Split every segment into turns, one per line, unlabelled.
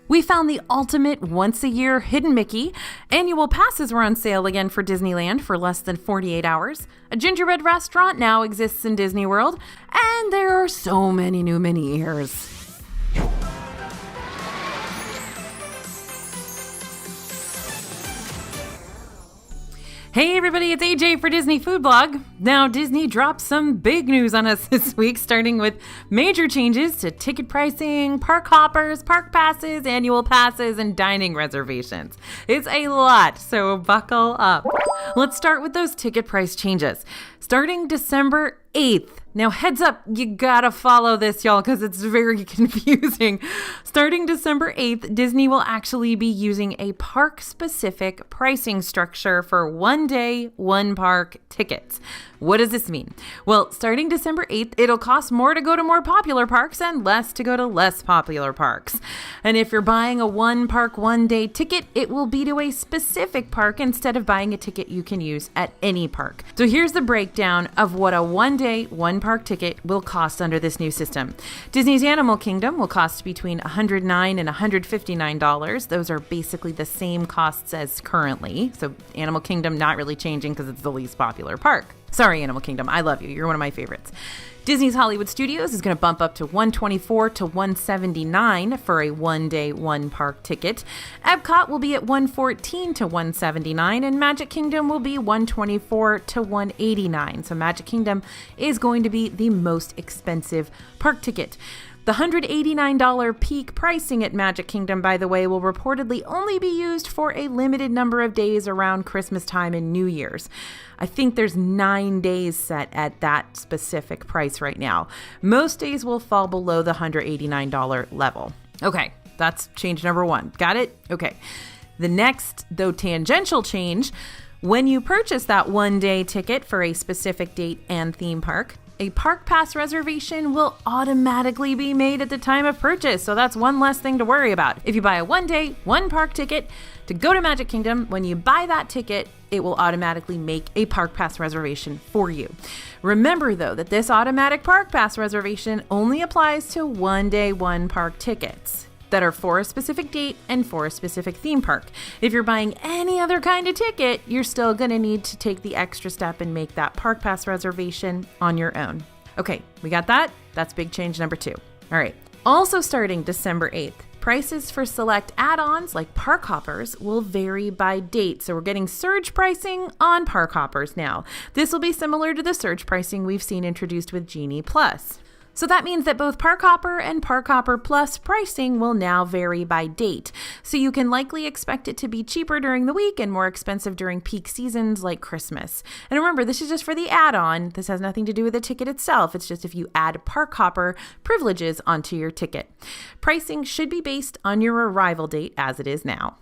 We found the ultimate once-a-year hidden Mickey. Annual passes were on sale again for Disneyland for less than 48 hours. A gingerbread restaurant now exists in Disney World. And there are so many new Minnie ears. Hey everybody, it's AJ for Disney Food Blog. Now Disney dropped some big news on us this week, starting with major changes to ticket pricing, park hoppers, park passes, annual passes, and dining reservations. It's a lot, so buckle up. Let's start with those ticket price changes. Starting December 8th. Now heads up, you gotta follow this, y'all, because it's very confusing. Starting December 8th, Disney will actually be using a park-specific pricing structure for one-day, one-park tickets. What does this mean? Well, starting December 8th, it'll cost more to go to more popular parks and less to go to less popular parks. And if you're buying a one-park, one-day ticket, it will be to a specific park instead of buying a ticket you can use at any park. So here's the breakdown of what a one-day, one-park ticket will cost under this new system. Disney's Animal Kingdom will cost between $109 and $159. Those are basically the same costs as currently. So Animal Kingdom not really changing because it's the least popular park. Sorry, Animal Kingdom. I love you. You're one of my favorites. Disney's Hollywood Studios is going to bump up to $124 to $179 for a one-day, one-park ticket. Epcot will be at $114 to $179, and Magic Kingdom will be $124 to $189. So Magic Kingdom is going to be the most expensive park ticket. The $189 peak pricing at Magic Kingdom, by the way, will reportedly only be used for a limited number of days around Christmas time and New Year's. I think there's 9 days set at that specific price right now. Most days will fall below the $189 level. Okay, that's change number one. Got it? Okay. The next, though tangential change, when you purchase that one-day ticket for a specific date and theme park, a park pass reservation will automatically be made at the time of purchase, so that's one less thing to worry about. If you buy a one-day, one-park ticket to go to Magic Kingdom, when you buy that ticket, it will automatically make a park pass reservation for you. Remember, though, that this automatic park pass reservation only applies to one-day, one-park tickets that are for a specific date and for a specific theme park. If you're buying any other kind of ticket, you're still going to need to take the extra step and make that park pass reservation on your own. Okay, we got that? That's big change number 2. All right. Also starting December 8th, prices for select add-ons like park hoppers will vary by date. So we're getting surge pricing on park hoppers now. This will be similar to the surge pricing we've seen introduced with Genie Plus. So that means that both Park Hopper and Park Hopper Plus pricing will now vary by date. So you can likely expect it to be cheaper during the week and more expensive during peak seasons like Christmas. And remember, this is just for the add-on. This has nothing to do with the ticket itself. It's just if you add Park Hopper privileges onto your ticket. Pricing should be based on your arrival date as it is now.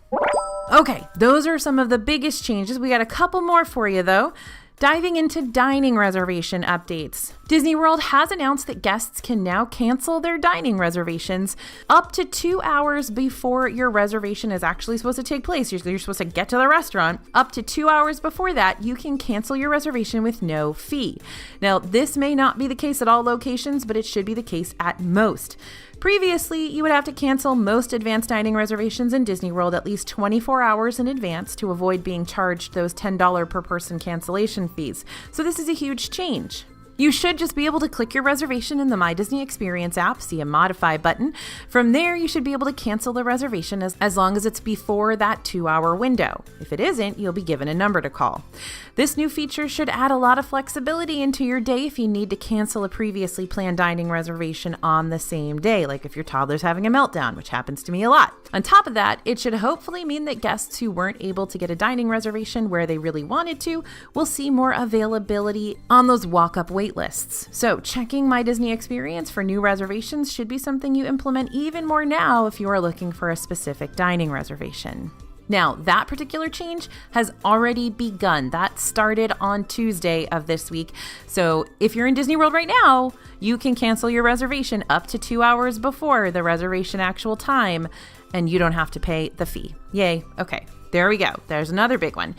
Okay, those are some of the biggest changes. We got a couple more for you though. Diving into dining reservation updates. Disney World has announced that guests can now cancel their dining reservations up to 2 hours before your reservation is actually supposed to take place. You're supposed to get to the restaurant. Up to 2 hours before that, you can cancel your reservation with no fee. Now, this may not be the case at all locations, but it should be the case at most. Previously, you would have to cancel most advanced dining reservations in Disney World at least 24 hours in advance to avoid being charged those $10 per person cancellation fees. So this is a huge change. You should just be able to click your reservation in the My Disney Experience app, see a modify button. From there, you should be able to cancel the reservation as long as it's before that 2-hour window. If it isn't, you'll be given a number to call. This new feature should add a lot of flexibility into your day if you need to cancel a previously planned dining reservation on the same day, like if your toddler's having a meltdown, which happens to me a lot. On top of that, it should hopefully mean that guests who weren't able to get a dining reservation where they really wanted to will see more availability on those walk-up wait lists. So checking My Disney Experience for new reservations should be something you implement even more now if you are looking for a specific dining reservation. Now, that particular change has already begun. That started on Tuesday of this week. So if you're in Disney World right now, you can cancel your reservation up to 2 hours before the reservation actual time, and you don't have to pay the fee. Yay. Okay, there we go. There's another big one.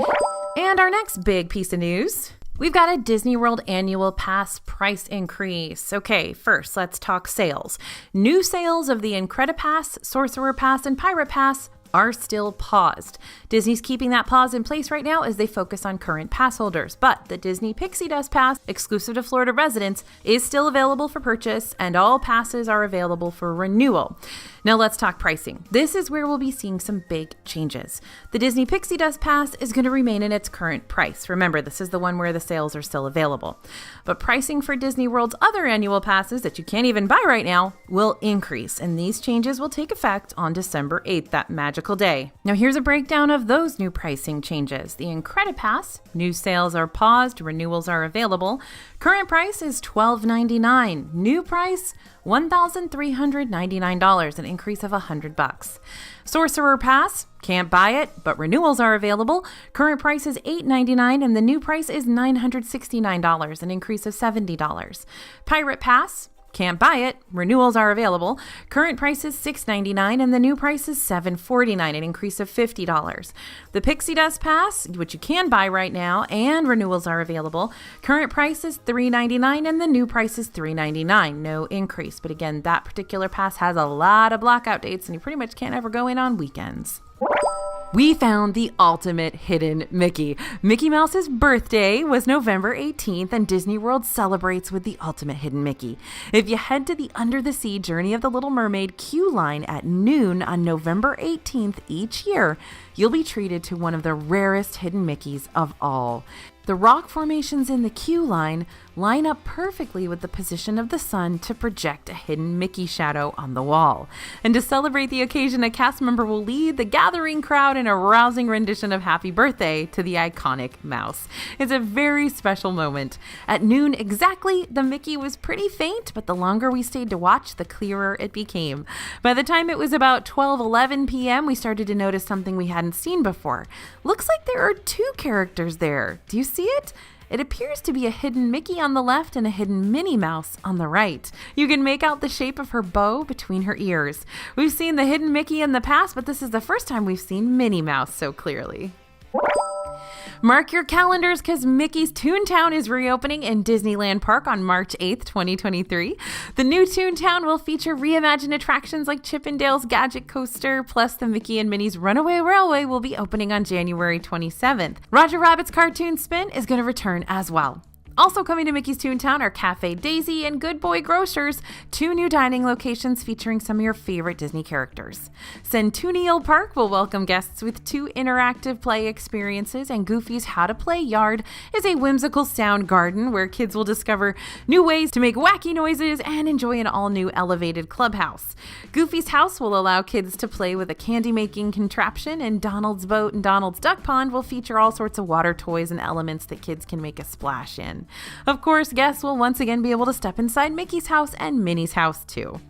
And our next big piece of news. We've got a Disney World annual pass price increase. Okay, first, let's talk sales. New sales of the Incredipass, Sorcerer Pass, and Pirate Pass are still paused. Disney's keeping that pause in place right now as they focus on current pass holders, but the Disney Pixie Dust Pass, exclusive to Florida residents, is still available for purchase, and all passes are available for renewal. Now let's talk pricing. This is where we'll be seeing some big changes. The Disney Pixie Dust Pass is going to remain in its current price. Remember, this is the one where the sales are still available. But pricing for Disney World's other annual passes that you can't even buy right now will increase, and these changes will take effect on December 8th, that magical day. Now here's a breakdown of those new pricing changes. The Incredipass, new sales are paused, renewals are available. Current price is $12.99. New price, $1,399, an increase of $100. Sorcerer Pass, can't buy it, but renewals are available. Current price is $8.99 and the new price is $969, an increase of $70. Pirate Pass, can't buy it. Renewals are available. Current price is $6.99 and the new price is $7.49, an increase of $50. The Pixie Dust Pass, which you can buy right now, and renewals are available. Current price is $3.99 and the new price is $3.99, no increase. But again, that particular pass has a lot of blackout dates and you pretty much can't ever go in on weekends. We found the ultimate hidden Mickey. Mickey Mouse's birthday was November 18th, and Disney World celebrates with the ultimate hidden Mickey. If you head to the Under the Sea Journey of the Little Mermaid queue line at noon on November 18th each year, you'll be treated to one of the rarest hidden Mickeys of all. The rock formations in the queue line up perfectly with the position of the sun to project a hidden Mickey shadow on the wall. And to celebrate the occasion, a cast member will lead the gathering crowd in a rousing rendition of Happy Birthday to the iconic mouse. It's a very special moment. At noon exactly, the Mickey was pretty faint, but the longer we stayed to watch, the clearer it became. By the time it was about 12:11 p.m., we started to notice something we hadn't seen before. Looks like there are two characters there. Do you see it? It appears to be a hidden Mickey on the left and a hidden Minnie Mouse on the right. You can make out the shape of her bow between her ears. We've seen the hidden Mickey in the past, but this is the first time we've seen Minnie Mouse so clearly. Mark your calendars because Mickey's Toontown is reopening in Disneyland Park on March 8th, 2023. The new Toontown will feature reimagined attractions like Chip 'n Dale's Gadget Coaster, plus the Mickey and Minnie's Runaway Railway will be opening on January 27th. Roger Rabbit's Cartoon Spin is going to return as well. Also coming to Mickey's Toontown are Cafe Daisy and Good Boy Grocers, two new dining locations featuring some of your favorite Disney characters. Centennial Park will welcome guests with two interactive play experiences, and Goofy's How to Play Yard is a whimsical sound garden where kids will discover new ways to make wacky noises and enjoy an all-new elevated clubhouse. Goofy's House will allow kids to play with a candy-making contraption, and Donald's Boat and Donald's Duck Pond will feature all sorts of water toys and elements that kids can make a splash in. Of course, guests will once again be able to step inside Mickey's house and Minnie's house too.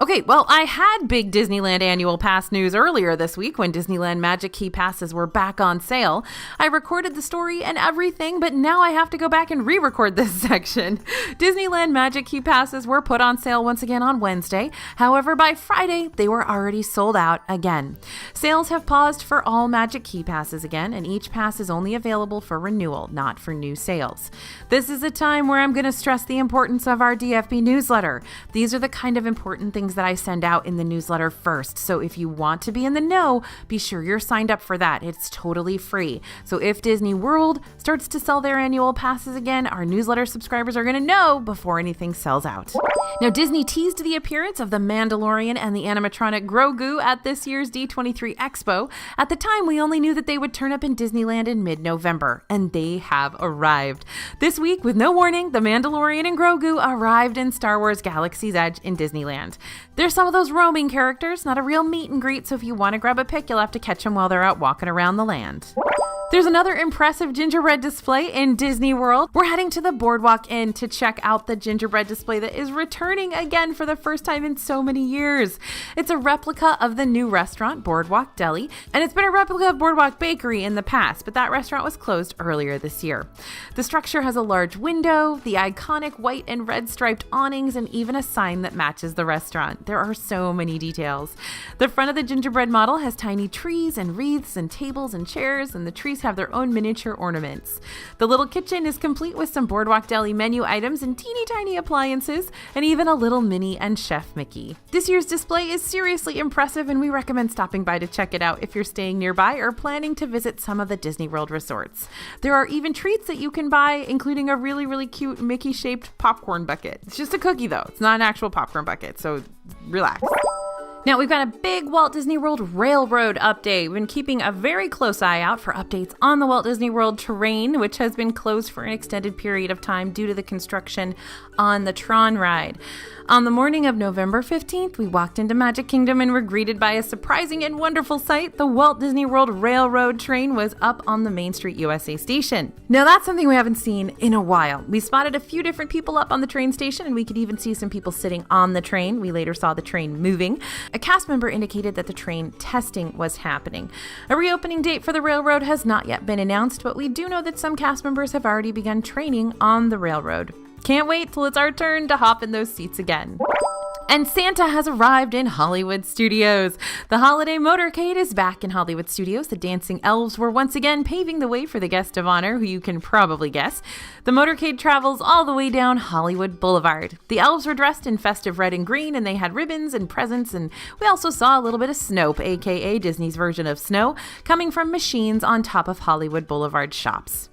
Okay, well, I had big Disneyland annual pass news earlier this week when Disneyland Magic Key passes were back on sale. I recorded the story and everything, but now I have to go back and re-record this section. Disneyland Magic Key passes were put on sale once again on Wednesday. However, by Friday, they were already sold out again. Sales have paused for all Magic Key passes again, and each pass is only available for renewal, not for new sales. This is a time where I'm going to stress the importance of our DFB newsletter. These are the kind of important things that I send out in the newsletter first. So if you want to be in the know, be sure you're signed up for that. It's totally free. So if Disney World starts to sell their annual passes again, our newsletter subscribers are going to know before anything sells out. Now, Disney teased the appearance of the Mandalorian and the animatronic Grogu at this year's D23 Expo. At the time, we only knew that they would turn up in Disneyland in mid-November, and they have arrived. This week, with no warning, the Mandalorian and Grogu arrived in Star Wars Galaxy's Edge in Disneyland. They're some of those roaming characters, not a real meet and greet, so if you want to grab a pic, you'll have to catch them while they're out walking around the land. There's another impressive gingerbread display in Disney World. We're heading to the Boardwalk Inn to check out the gingerbread display that is returning again for the first time in so many years. It's a replica of the new restaurant, Boardwalk Deli, and it's been a replica of Boardwalk Bakery in the past, but that restaurant was closed earlier this year. The structure has a large window, the iconic white and red striped awnings, and even a sign that matches the restaurant. There are so many details. The front of the gingerbread model has tiny trees and wreaths and tables and chairs, and the trees attendees have their own miniature ornaments. The little kitchen is complete with some Boardwalk Deli menu items and teeny tiny appliances, and even a little Minnie and Chef Mickey. This year's display is seriously impressive, and we recommend stopping by to check it out if you're staying nearby or planning to visit some of the Disney World resorts. There are even treats that you can buy, including a really, really cute Mickey-shaped popcorn bucket. It's just a cookie though. It's not an actual popcorn bucket, so relax. Now, we've got a big Walt Disney World Railroad update. We've been keeping a very close eye out for updates on the Walt Disney World terrain, which has been closed for an extended period of time due to the construction on the Tron ride. On the morning of November 15th, we walked into Magic Kingdom and were greeted by a surprising and wonderful sight. The Walt Disney World Railroad train was up on the Main Street USA station. Now, that's something we haven't seen in a while. We spotted a few different people up on the train station, and we could even see some people sitting on the train. We later saw the train moving. A cast member indicated that the train testing was happening. A reopening date for the railroad has not yet been announced, but we do know that some cast members have already begun training on the railroad. Can't wait till it's our turn to hop in those seats again. And Santa has arrived in Hollywood Studios. The holiday motorcade is back in Hollywood Studios. The dancing elves were once again paving the way for the guest of honor, who you can probably guess. The motorcade travels all the way down Hollywood Boulevard. The elves were dressed in festive red and green, and they had ribbons and presents, and we also saw a little bit of Snope, aka Disney's version of snow, coming from machines on top of Hollywood Boulevard shops.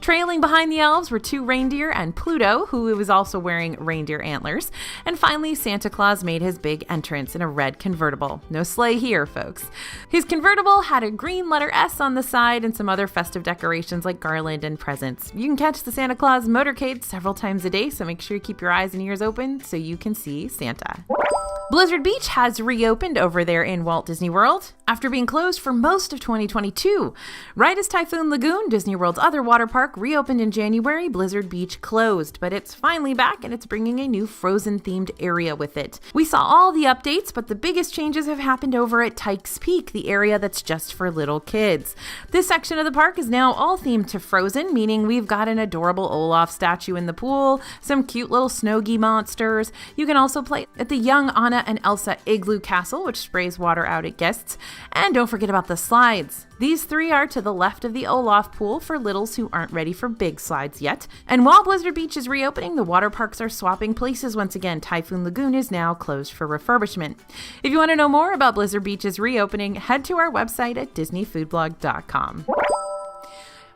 Trailing behind the elves were two reindeer and Pluto, who was also wearing reindeer antlers. And finally, Santa Claus made his big entrance in a red convertible. No sleigh here, folks. His convertible had a green letter S on the side and some other festive decorations like garland and presents. You can catch the Santa Claus motorcade several times a day, so make sure you keep your eyes and ears open so you can see Santa. Blizzard Beach has reopened over there in Walt Disney World after being closed for most of 2022. Right as Typhoon Lagoon, Disney World's other water park, reopened in January, Blizzard Beach closed, but it's finally back and it's bringing a new Frozen-themed area with it. We saw all the updates, but the biggest changes have happened over at Tykes Peak, the area that's just for little kids. This section of the park is now all themed to Frozen, meaning we've got an adorable Olaf statue in the pool, some cute little Snowgy monsters. You can also play at the young Anna and Elsa Igloo Castle, which sprays water out at guests. And don't forget about the slides. These three are to the left of the Olaf pool for littles who aren't ready for big slides yet. And while Blizzard Beach is reopening, the water parks are swapping places once again. Typhoon Lagoon is now closed for refurbishment. If you want to know more about Blizzard Beach's reopening, head to our website at disneyfoodblog.com.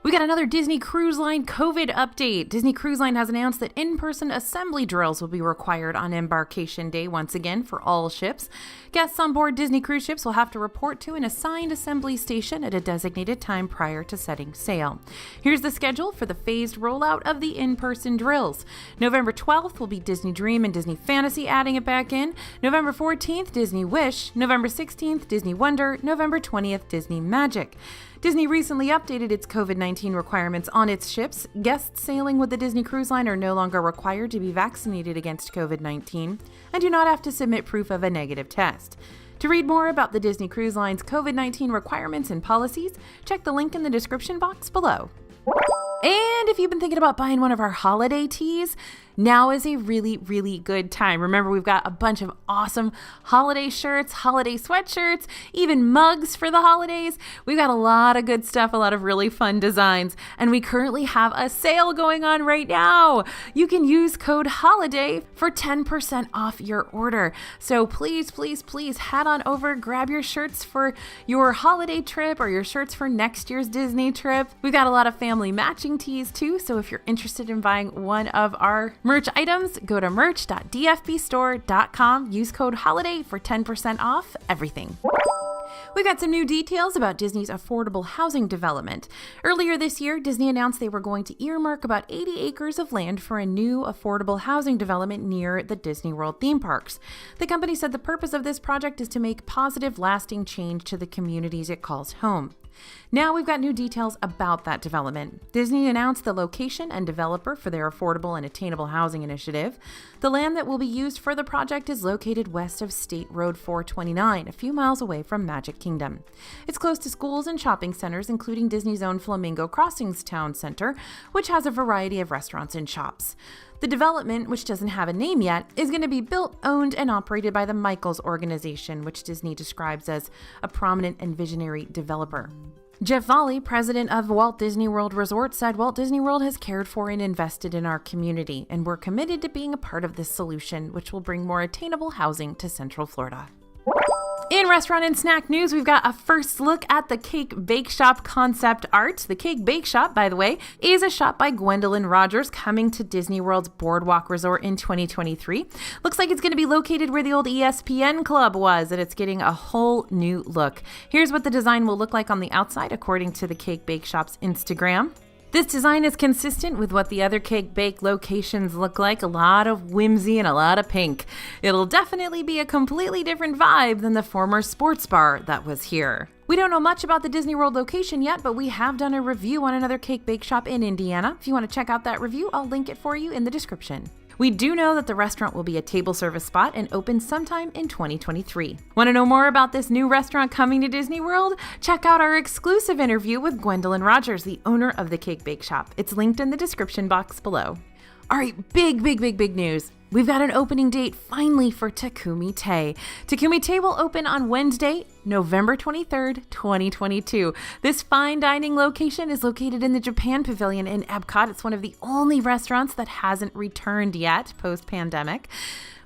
We got another Disney Cruise Line COVID update. Disney Cruise Line has announced that in-person assembly drills will be required on embarkation day once again for all ships. Guests on board Disney cruise ships will have to report to an assigned assembly station at a designated time prior to setting sail. Here's the schedule for the phased rollout of the in-person drills. November 12th will be Disney Dream and Disney Fantasy, adding it back in. November 14th, Disney Wish. November 16th, Disney Wonder. November 20th, Disney Magic. Disney recently updated its COVID-19 requirements on its ships. Guests sailing with the Disney Cruise Line are no longer required to be vaccinated against COVID-19 and do not have to submit proof of a negative test. To read more about the Disney Cruise Line's COVID-19 requirements and policies, check the link in the description box below. And if you've been thinking about buying one of our holiday teas, now is a really, really good time. Remember, we've got a bunch of awesome holiday shirts, holiday sweatshirts, even mugs for the holidays. We've got a lot of good stuff, a lot of really fun designs, and we currently have a sale going on right now. You can use code HOLIDAY for 10% off your order. So please, please, please head on over, grab your shirts for your holiday trip or your shirts for next year's Disney trip. We've got a lot of family matching teas too, so if you're interested in buying one of our merch items, go to merch.dfbstore.com. Use code HOLIDAY for 10% off everything. We've got some new details about Disney's affordable housing development. Earlier this year, Disney announced they were going to earmark about 80 acres of land for a new affordable housing development near the Disney World theme parks. The company said the purpose of this project is to make positive, lasting change to the communities it calls home. Now we've got new details about that development. Disney announced the location and developer for their affordable and attainable housing initiative. The land that will be used for the project is located west of State Road 429, a few miles away from Magic Kingdom. It's close to schools and shopping centers, including Disney's own Flamingo Crossings Town Center, which has a variety of restaurants and shops. The development, which doesn't have a name yet, is going to be built, owned, and operated by the Michaels organization, which Disney describes as a prominent and visionary developer. Jeff Volley, president of Walt Disney World Resort, said Walt Disney World has cared for and invested in our community, and we're committed to being a part of this solution, which will bring more attainable housing to Central Florida. In restaurant and snack news, we've got a first look at the Cake Bake Shop concept art. The Cake Bake Shop, by the way, is a shop by Gwendolyn Rogers coming to Disney World's Boardwalk Resort in 2023. Looks like it's going to be located where the old ESPN Club was, and it's getting a whole new look. Here's what the design will look like on the outside, according to the Cake Bake Shop's Instagram. This design is consistent with what the other Cake Bake locations look like, a lot of whimsy and a lot of pink. It'll definitely be a completely different vibe than the former sports bar that was here. We don't know much about the Disney World location yet, but we have done a review on another Cake Bake Shop in Indiana. If you want to check out that review, I'll link it for you in the description. We do know that the restaurant will be a table service spot and open sometime in 2023. Want to know more about this new restaurant coming to Disney World? Check out our exclusive interview with Gwendolyn Rogers, the owner of the Cake Bake Shop. It's linked in the description box below. All right, big news. We've got an opening date finally for Takumi Te. Takumi Te will open on Wednesday, November 23rd, 2022. This fine dining location is located in the Japan Pavilion in Epcot. It's one of the only restaurants that hasn't returned yet post-pandemic.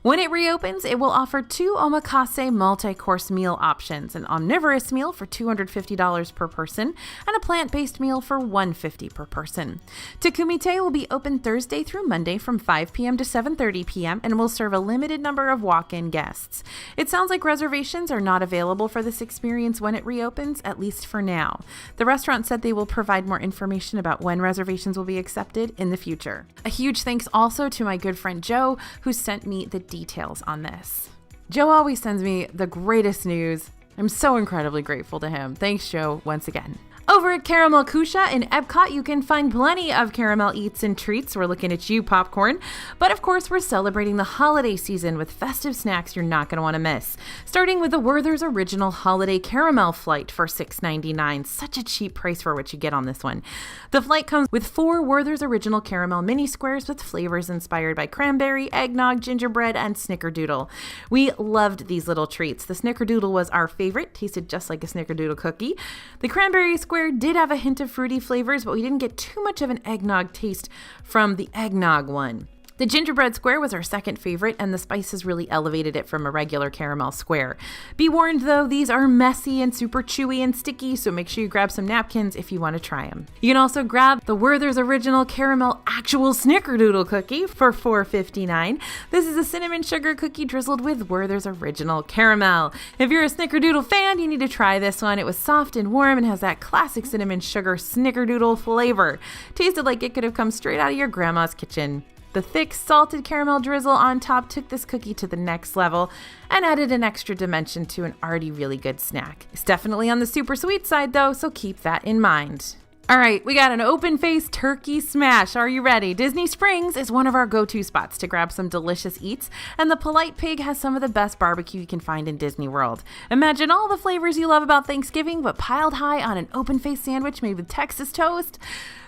When it reopens, it will offer 2 omakase multi-course meal options, an omnivorous meal for $250 per person, and a plant-based meal for $150 per person. Takumi Te will be open Thursday through Monday from 5 p.m. to 7:30 p.m. and will serve a limited number of walk-in guests. It sounds like reservations are not available for this experience when it reopens, at least for now. The restaurant said they will provide more information about when reservations will be accepted in the future. A huge thanks also to my good friend Joe, who sent me the details on this. Joe always sends me the greatest news. I'm so incredibly grateful to him. Thanks, Joe, once again. Over at Caramel Kusha in Epcot, you can find plenty of caramel eats and treats. We're looking at you, popcorn. But of course, we're celebrating the holiday season with festive snacks you're not going to want to miss. Starting with the Werther's Original Holiday Caramel Flight for $6.99. Such a cheap price for what you get on this one. The flight comes with 4 Werther's Original Caramel mini squares with flavors inspired by cranberry, eggnog, gingerbread, and snickerdoodle. We loved these little treats. The snickerdoodle was our favorite. Tasted just like a snickerdoodle cookie. The cranberry square did have a hint of fruity flavors, but we didn't get too much of an eggnog taste from the eggnog one. The gingerbread square was our second favorite, and the spices really elevated it from a regular caramel square. Be warned though, these are messy and super chewy and sticky, so make sure you grab some napkins if you want to try them. You can also grab the Werther's Original Caramel Actual Snickerdoodle Cookie for $4.59. This is a cinnamon sugar cookie drizzled with Werther's Original Caramel. If you're a Snickerdoodle fan, you need to try this one. It was soft and warm and has that classic cinnamon sugar Snickerdoodle flavor. Tasted like it could have come straight out of your grandma's kitchen. The thick salted caramel drizzle on top took this cookie to the next level and added an extra dimension to an already really good snack. It's definitely on the super sweet side though, so keep that in mind. All right, we got an open-faced turkey smash. Are you ready? Disney Springs is one of our go-to spots to grab some delicious eats, and the Polite Pig has some of the best barbecue you can find in Disney World. Imagine all the flavors you love about Thanksgiving, but piled high on an open-faced sandwich made with Texas toast.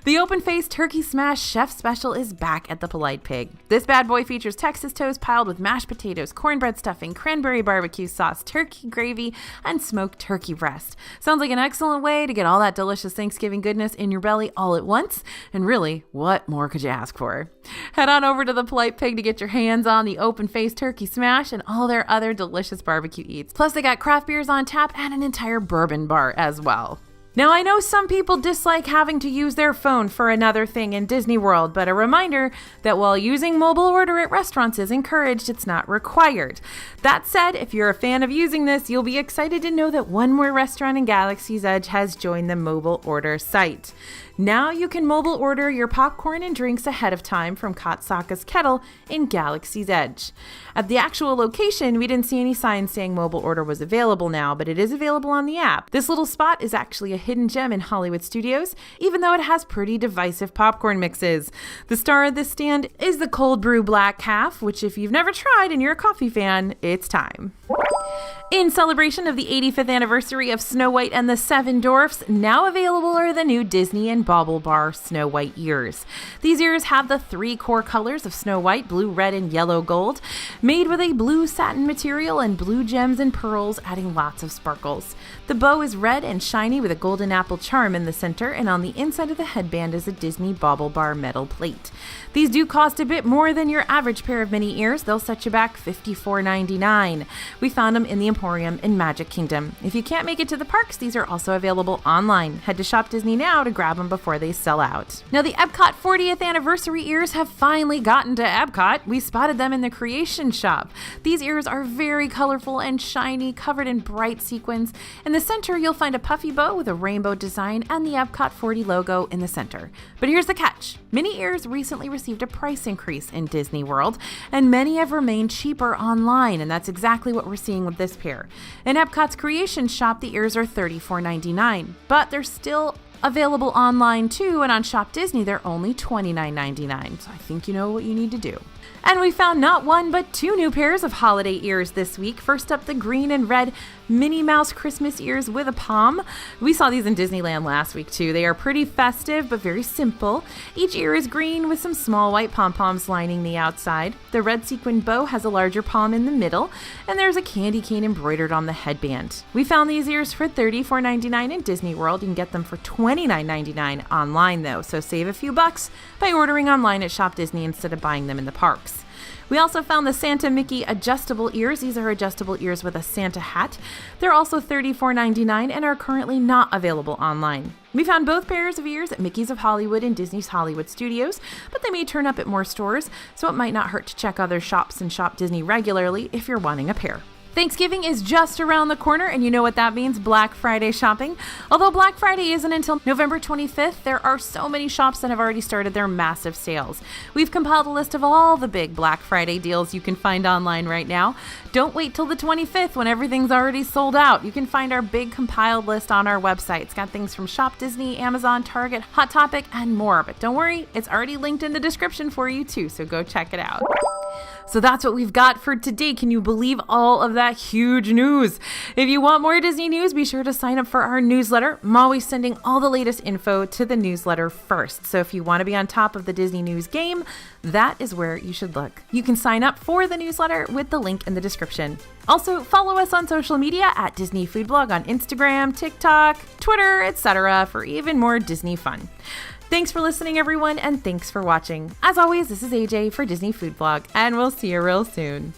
The open-faced turkey smash chef special is back at the Polite Pig. This bad boy features Texas toast piled with mashed potatoes, cornbread stuffing, cranberry barbecue sauce, turkey gravy, and smoked turkey breast. Sounds like an excellent way to get all that delicious Thanksgiving goodness in your belly all at once. And really, what more could you ask for? Head on over to the Polite Pig to get your hands on the open-faced turkey smash and all their other delicious barbecue eats. Plus, they got craft beers on tap and an entire bourbon bar as well. Now, I know some people dislike having to use their phone for another thing in Disney World, but a reminder that while using mobile order at restaurants is encouraged, it's not required. That said, if you're a fan of using this, you'll be excited to know that one more restaurant in Galaxy's Edge has joined the mobile order site. Now you can mobile order your popcorn and drinks ahead of time from Katsaka's Kettle in Galaxy's Edge. At the actual location, we didn't see any signs saying mobile order was available now, but it is available on the app. This little spot is actually a hidden gem in Hollywood Studios, even though it has pretty divisive popcorn mixes. The star of this stand is the cold brew black calf, which if you've never tried and you're a coffee fan, it's time. In celebration of the 85th anniversary of Snow White and the Seven Dwarfs, now available are the new Disney and Bauble Bar Snow White ears. These ears have the 3 core colors of Snow White, blue, red, and yellow gold, made with a blue satin material and blue gems and pearls, adding lots of sparkles. The bow is red and shiny with a golden apple charm in the center, and on the inside of the headband is a Disney Bauble Bar metal plate. These do cost a bit more than your average pair of Minnie ears. They'll set you back $54.99. We found them in the Emporium in Magic Kingdom. If you can't make it to the parks, these are also available online. Head to Shop Disney now to grab them before they sell out. Now, the Epcot 40th anniversary ears have finally gotten to Epcot. We spotted them in the Creation Shop. These ears are very colorful and shiny, covered in bright sequins. In the center, you'll find a puffy bow with a rainbow design and the Epcot 40 logo in the center. But here's the catch. Minnie ears recently received a price increase in Disney World, and many have remained cheaper online, and that's exactly what we're seeing with this pair. In Epcot's Creation Shop, the ears are $34.99, but they're still available online too, and on Shop Disney, they're only $29.99, so I think you know what you need to do. And we found not one, but 2 new pairs of holiday ears this week. First up, the green and red Minnie Mouse Christmas ears with a palm. We saw these in Disneyland last week too. They are pretty festive, but very simple. Each ear is green with some small white pom-poms lining the outside. The red sequin bow has a larger palm in the middle, and there's a candy cane embroidered on the headband. We found these ears for $34.99 in Disney World. You can get them for $29.99 online though, so save a few bucks by ordering online at Shop Disney instead of buying them in the parks. We also found the Santa Mickey adjustable ears. These are adjustable ears with a Santa hat. They're also $34.99 and are currently not available online. We found both pairs of ears at Mickey's of Hollywood and Disney's Hollywood Studios, but they may turn up at more stores, so it might not hurt to check other shops and Shop Disney regularly if you're wanting a pair. Thanksgiving is just around the corner, and you know what that means, Black Friday shopping. Although Black Friday isn't until November 25th, there are so many shops that have already started their massive sales. We've compiled a list of all the big Black Friday deals you can find online right now. Don't wait till the 25th when everything's already sold out. You can find our big compiled list on our website. It's got things from Shop Disney, Amazon, Target, Hot Topic, and more. But don't worry, it's already linked in the description for you too, so go check it out. So that's what we've got for today. Can you believe all of that huge news? If you want more Disney news, be sure to sign up for our newsletter. I'm always sending all the latest info to the newsletter first. So if you want to be on top of the Disney news game, that is where you should look. You can sign up for the newsletter with the link in the description. Also, follow us on social media at Disney Food Blog on Instagram, TikTok, Twitter, etc. for even more Disney fun. Thanks for listening, everyone, and thanks for watching. As always, this is AJ for Disney Food Blog, and we'll see you real soon.